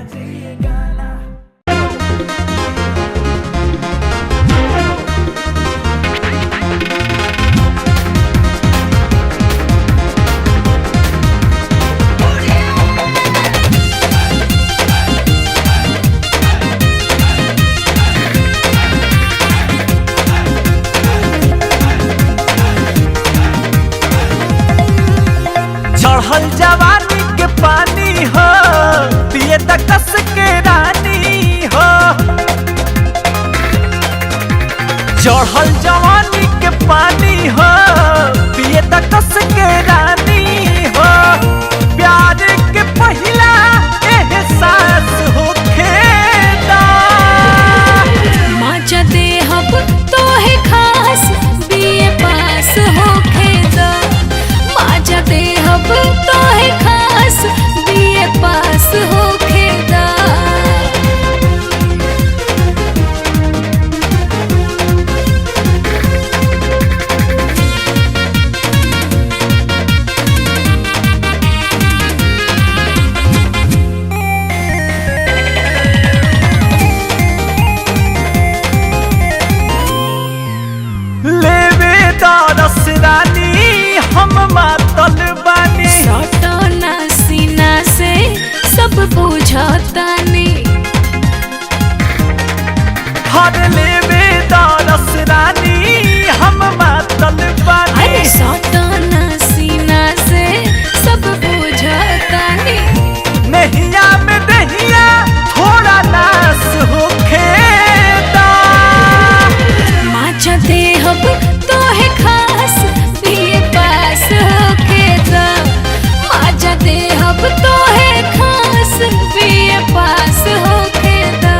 बजे ये गाना। चढ़ल जवानी के पानी हो पिए तकस के रानी हो। चढ़ल जवानी के पानी हो पिए तकस के रानी हो। प्यार के पहिला एहसास होखेदा। मजा देहब तोहे खास बीए पास होखेदा। मजा देहब तोहे खास बीए पास होखेदा। लेवे दरस रानी हम मातल बानी। सटना सीना से सब बुझतानी। हर लेवे दरस रानी हम मातल बानी। अरे सटना सीना से सब बुझतानी। नहिया में दहिया थोड़ा नास होखेदा। मजा देहब तोहे खास बीए पास होखेदा। मजा देहब तोहे खास बीए पास होखेदा।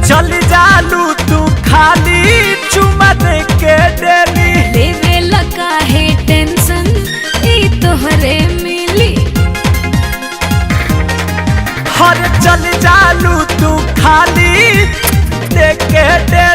चल जालू तू खाली चुमा दे के डेली। देवे लगा है टेंशन ई तोहरे मिली। हर चल जालू तू खाली दे के डेली।